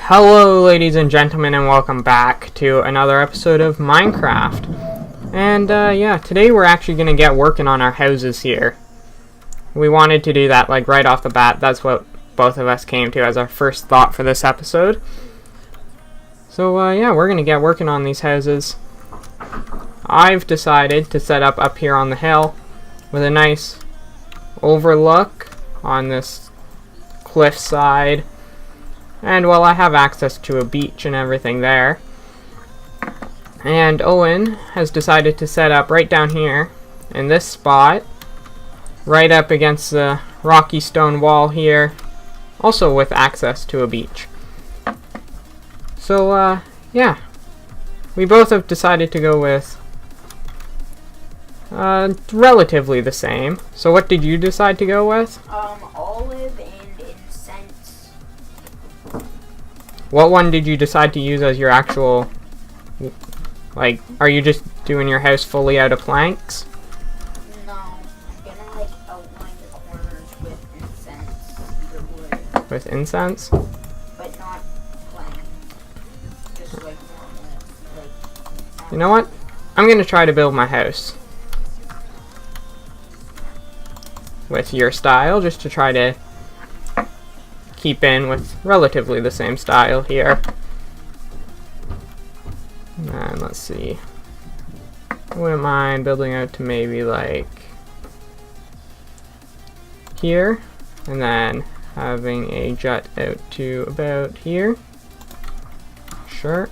Hello ladies and gentlemen, and welcome back to another episode of Minecraft. And yeah, today we're actually going to get working on our houses here. We wanted to do that like right off the bat. That's what both of us came to as our first thought for this episode. So yeah, we're going to get working on these houses. I've decided to set up here on the hill with a nice overlook on this cliff side. And well, I have access to a beach and everything there. And Owen has decided to set up right down here in this spot, right up against the rocky stone wall here, also with access to a beach. So yeah, we both have decided to go with relatively the same. So what did you decide to go with? Olive and incense. What one did you decide to use as your actual, like, are you just doing your house fully out of planks? No, I'm gonna like outline the corners with incense, either wood. With incense? But not plank. Just like normal, like. You know what? I'm gonna try to build my house with your style, just to try to keep in with relatively the same style here. And let's see. I wouldn't mind building out to maybe like here, and then having a jut out to about here. Sure.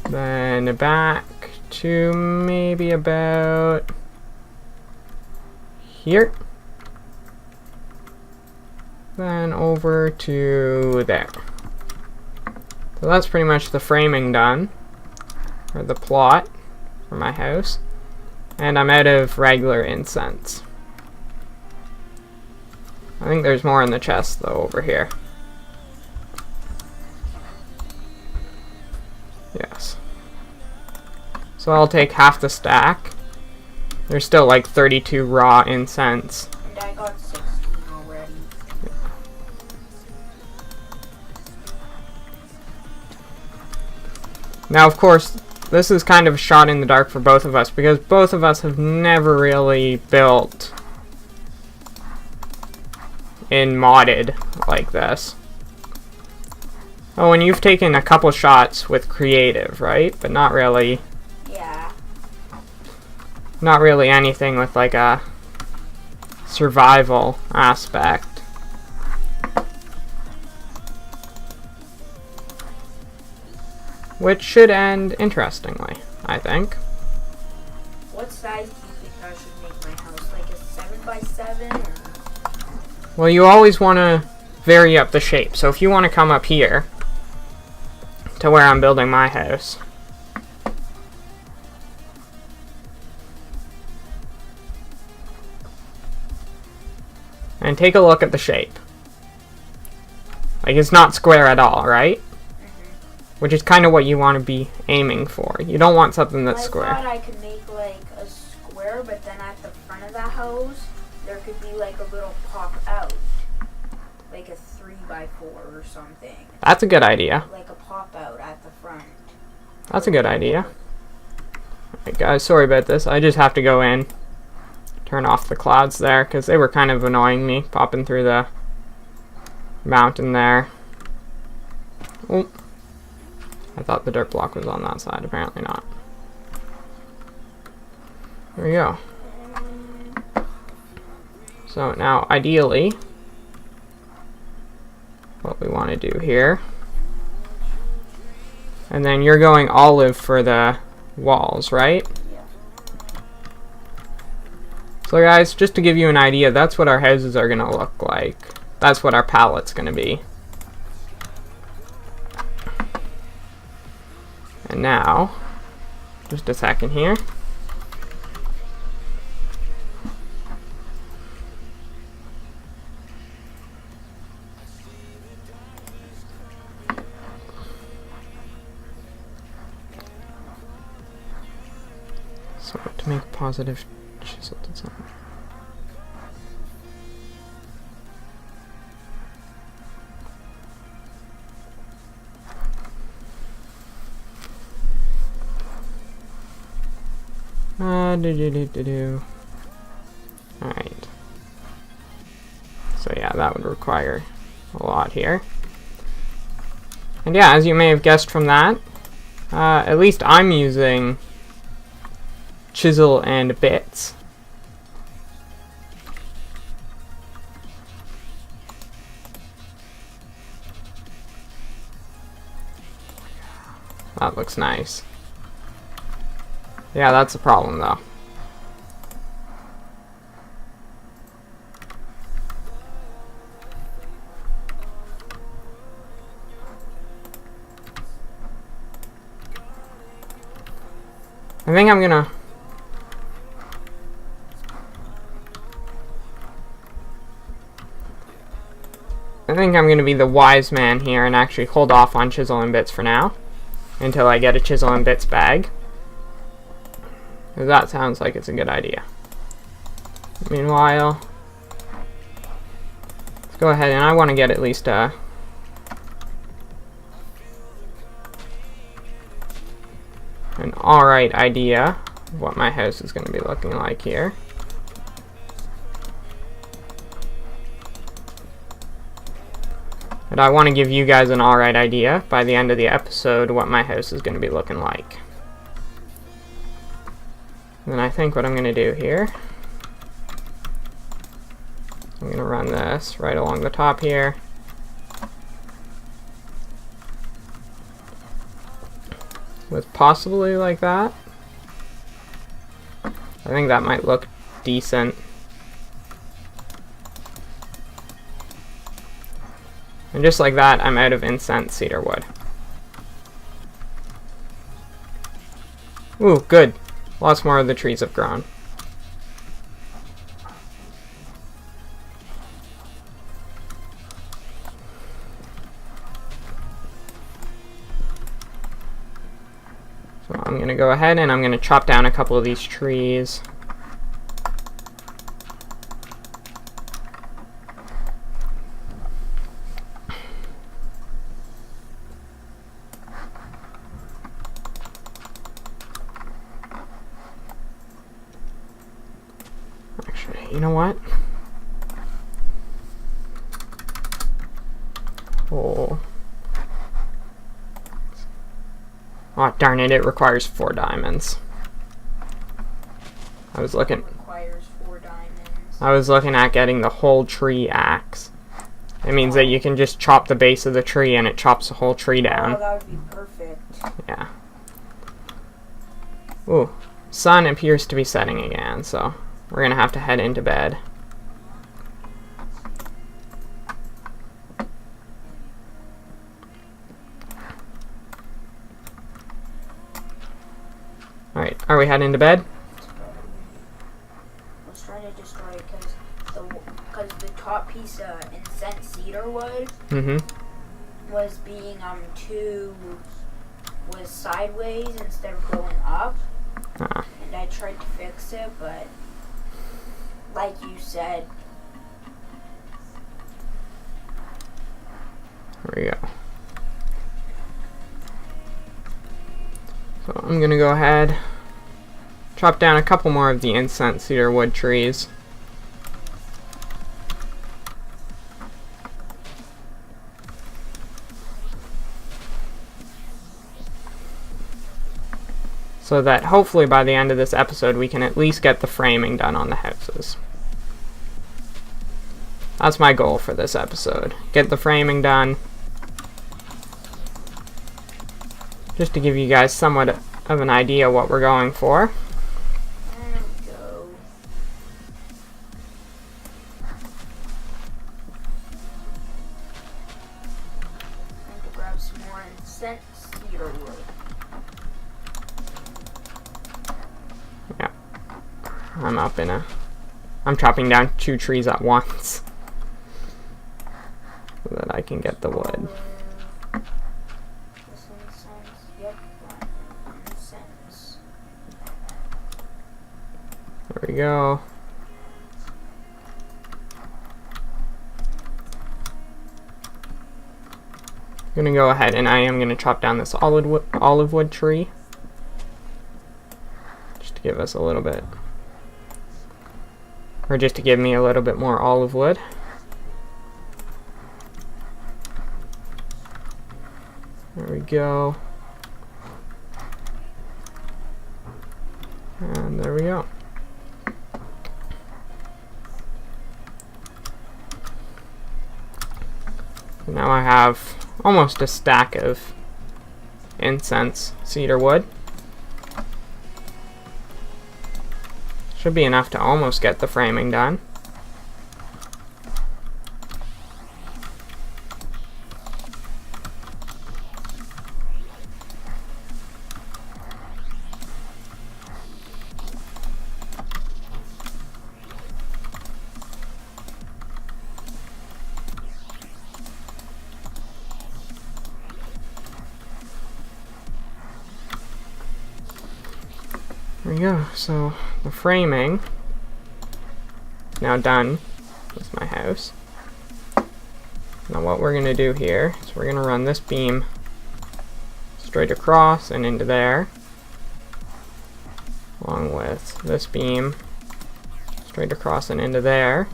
Then back to maybe about here. Then over to there. So that's pretty much the framing done, or the plot for my house. And I'm out of regular incense. I think there's more in the chest though over here. Yes. So I'll take half the stack. There's still like 32 raw incense. And I got 16 already. Now, of course, this is kind of a shot in the dark for both of us, because both of us have never really built in modded like this. Oh, and you've taken a couple shots with creative, right? But not really. Yeah. Not really anything with like a survival aspect. Which should end interestingly, I think. What size do you think I should make my house? Like a 7x7? Or? Well, you always want to vary up the shape. So if you want to come up here to where I'm building my house, and take a look at the shape. Like, it's not square at all, right? Which is kind of what you want to be aiming for. You don't want something that's square. I thought I could make like a square, but then at the front of the house, there could be like a little pop out. Like a 3x4 or something. That's a good idea. Like a pop out at the front. That's a good idea. Alright guys, sorry about this. I just have to go in, turn off the clouds there, because they were kind of annoying me, popping through the mountain there. Oh. I thought the dirt block was on that side, apparently not. There we go. So now, ideally, what we want to do here, and then you're going olive for the walls, right? Yeah. So guys, just to give you an idea, that's what our houses are going to look like. That's what our palette's going to be. And now, just a second here. So to make positive chisel design. Alright. So yeah, that would require a lot here. And yeah, as you may have guessed from that, at least I'm using chisel and bits. That looks nice. Yeah, that's a problem though. I think I'm gonna be the wise man here and actually hold off on chisel and bits for now until I get a chisel and bits bag. Because that sounds like it's a good idea. Meanwhile, let's go ahead, and I want to get at least an alright idea of what my house is going to be looking like here. But I want to give you guys an alright idea by the end of the episode what my house is going to be looking like. And I think what I'm going to do here, I'm going to run this right along the top here. With possibly like that. I think that might look decent. And just like that, I'm out of incense cedar wood. Ooh, good. Lots more of the trees have grown. So I'm going to go ahead and I'm going to chop down a couple of these trees. You know what? Oh, darn it, it requires 4 diamonds. I was looking at getting the whole tree axe. It means that you can just chop the base of the tree and it chops the whole tree down. Oh, that would be perfect. Yeah. Ooh, sun appears to be setting again, so we're gonna have to head into bed. Alright, are we heading to bed? I was trying to destroy it because the top piece of incense cedar wood was being was sideways instead of going up. And I tried to fix it, but like you said. There we go. So I'm gonna go ahead, chop down a couple more of the incense cedar wood trees. So that hopefully by the end of this episode we can at least get the framing done on the houses. That's my goal for this episode. Get the framing done. Just to give you guys somewhat of an idea what we're going for. There we go. I'm going to grab some more incense cedar wood. Yeah. I'm chopping down 2 trees at once. So that I can get the wood. There we go. I'm gonna go ahead and I am gonna chop down this olive wood tree. Just to give us a little bit, or just to give me a little bit more olive wood. There we go. And there we go. So now I have almost a stack of incense cedar wood. Should be enough to almost get the framing done. There we go. So the framing is now done with my house. Now what we're going to do here is we're going to run this beam straight across and into there, along with this beam straight across and into there.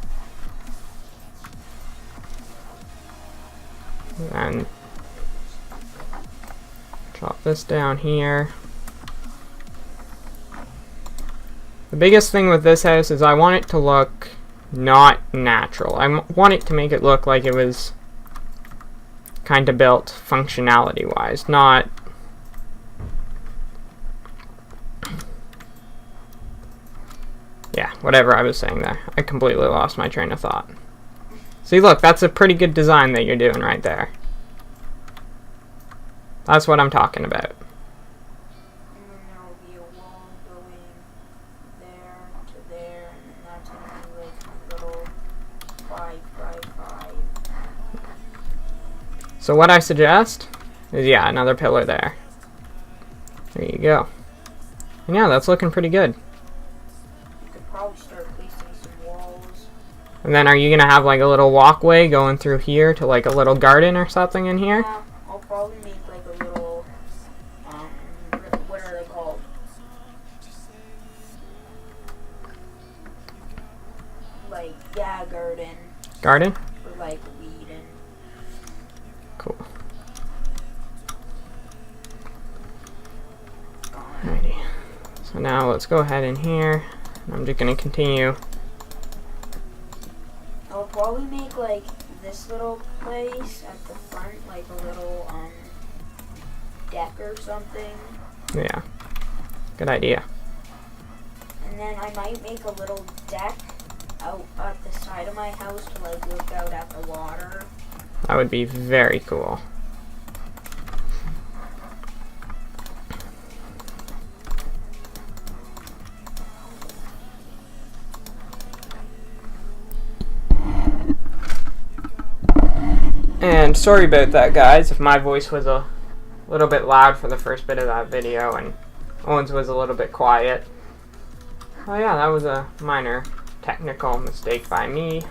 And chop this down here. The biggest thing with this house is I want it to look not natural. I want it to make it look like it was kind of built functionality wise, not yeah, whatever I was saying there. I completely lost my train of thought. See, look, that's a pretty good design that you're doing right there. That's what I'm talking about. So what I suggest is, yeah, another pillar there. There you go. And yeah, that's looking pretty good. You could probably start placing some walls. And then are you going to have like a little walkway going through here to like a little garden or something in here? Yeah, I'll probably make like a little, what are they called? Like, yeah, garden. Garden? For like weed and... Cool. Alrighty. So now let's go ahead in here. I'm just going to continue. I'll probably make like this little place at the front, like a little deck or something. Yeah. Good idea. And then I might make a little deck out at the side of my house to like look out at the water. That would be very cool. And sorry about that, guys, if my voice was a little bit loud for the first bit of that video and Owen's was a little bit quiet. Oh yeah, that was a minor technical mistake by me.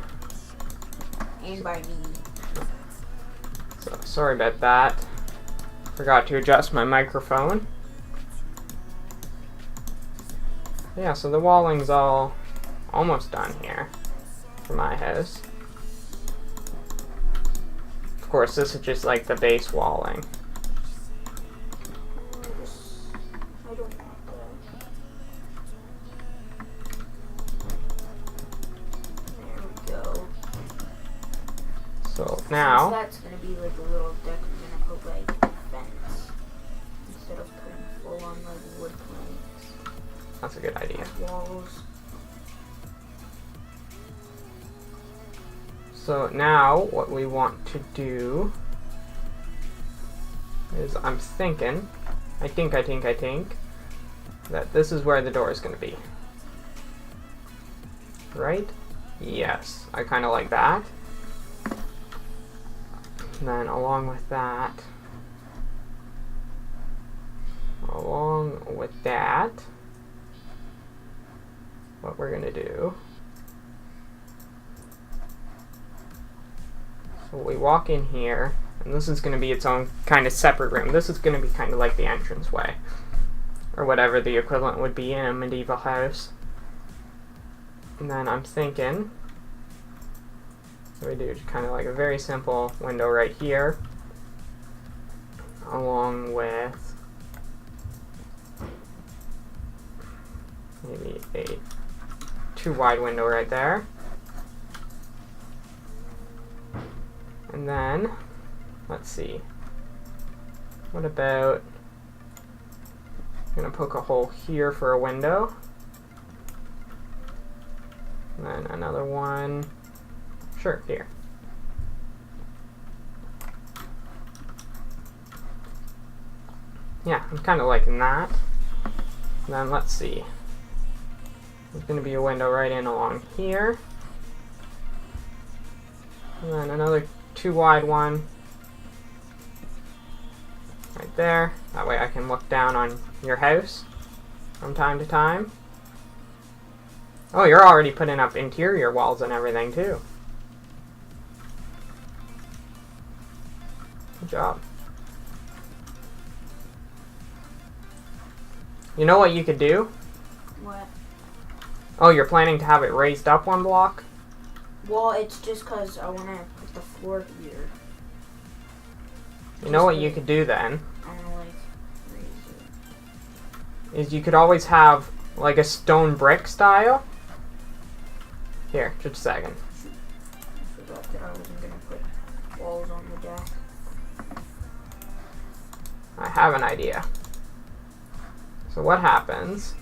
And by me. So sorry about that. Forgot to adjust my microphone. Yeah, so the walling's all almost done here for my house. Of course, this is just like the base walling. I don't want that. There we go. So now, Since that's gonna be like a little deck, I'm gonna put like a fence instead of putting full on like wood planks. that's a good idea. Walls. So now what we want to do is I think that this is where the door is going to be. Right? Yes, I kind of like that. And then along with that, what we're going to do, so we walk in here, and this is going to be its own kind of separate room. This is going to be kind of like the entranceway. or whatever the equivalent would be in a medieval house. And then I'm thinking, so we do just kind of like a very simple window right here, along with maybe a too wide window right there. And then, let's see, what about, I'm going to poke a hole here for a window. And then another one, sure, here. Yeah, I'm kind of liking that. And then let's see. There's going to be a window right in along here. And then another too wide one right there. That way I can look down on your house from time to time. Oh, you're already putting up interior walls and everything too. Good job. You know what you could do? What? Oh, you're planning to have it raised up one block? Well, it's just because I want to put the floor here. You know what you could do then? I want to, like, raise it. Is you could always have, like, a stone brick style. Here, just a second. I forgot that I wasn't going to put walls on the deck. I have an idea. So what happens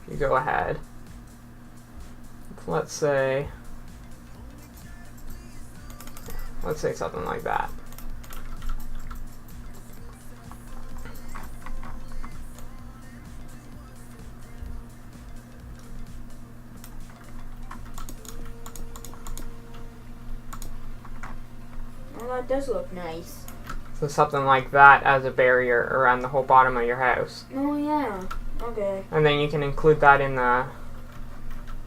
if you go ahead, let's say something like that. Well, that does look nice. So something like that as a barrier around the whole bottom of your house. Oh, yeah. Okay. And then you can include that in the,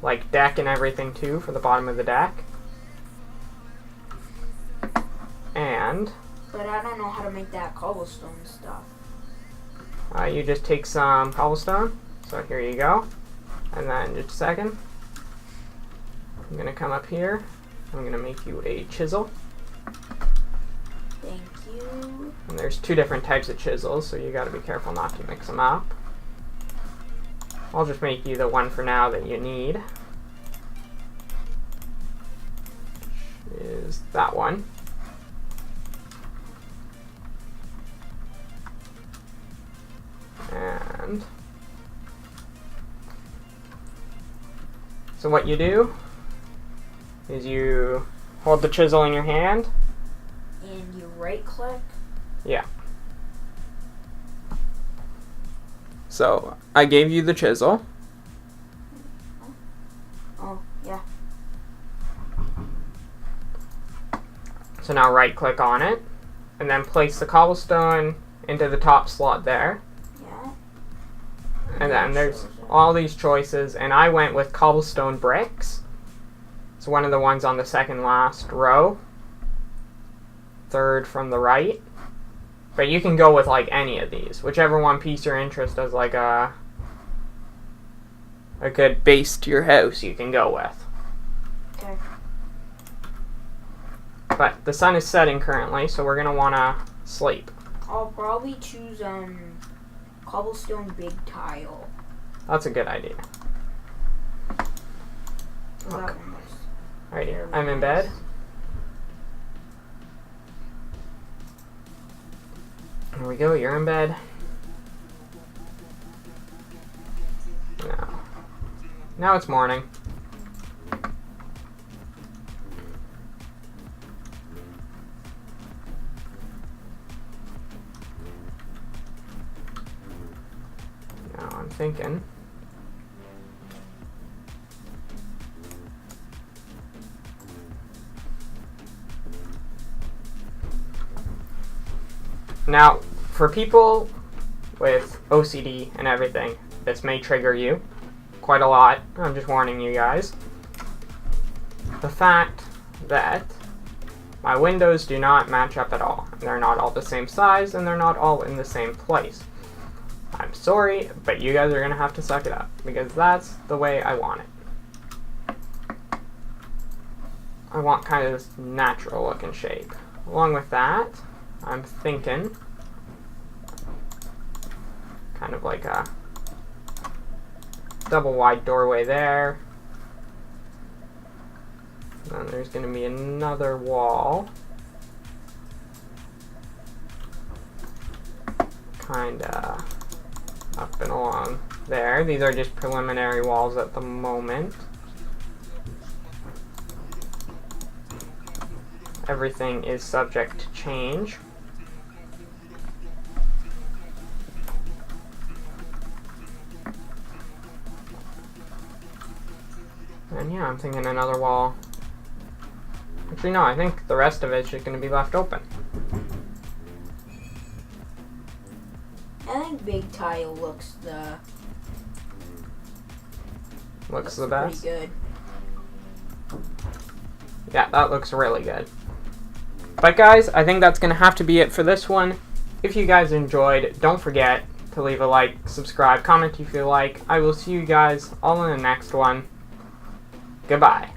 like, deck and everything too for the bottom of the deck. And But I don't know how to make that cobblestone stuff. you just take some cobblestone. So here you go. And then just a second. I'm going to come up here. I'm going to make you a chisel. Thank you. And there's two different types of chisels, so you got to be careful not to mix them up. I'll just make you the one for now that you need. Which is that one. And so what you do is you hold the chisel in your hand. And you right click. Yeah. So I gave you the chisel. Oh, yeah. So now right click on it and then place the cobblestone into the top slot there. Yeah. And then there's all these choices, and I went with cobblestone bricks. It's one of the ones on the second last row. Third from the right. But you can go with like any of these. Whichever one piques your interest as like a good base to your house you can go with. Okay. But the sun is setting currently, so we're gonna wanna sleep. I'll probably choose cobblestone big tile. That's a good idea. So that one looks Alrighty, fairly I'm in nice. bed. There we go, you're in bed. Now it's morning. Now I'm thinking. Now, for people with OCD and everything, this may trigger you quite a lot. I'm just warning you guys. The fact that My windows do not match up at all. They're not all the same size, and they're not all in the same place. I'm sorry, but you guys are going to have to suck it up, because that's the way I want it. I want kind of this natural looking shape. Along with that, I'm thinking kind of like a double wide doorway there. Then there's going to be another wall. Kinda up and along there. These are just preliminary walls at the moment. Everything is subject to change. And yeah, I'm thinking another wall. Actually, no, I think the rest of it's just going to be left open. I think big tile looks the best. Pretty good. Yeah, that looks really good. But guys, I think that's going to have to be it for this one. If you guys enjoyed, don't forget to leave a like, subscribe, comment if you like. I will see you guys all in the next one. Goodbye.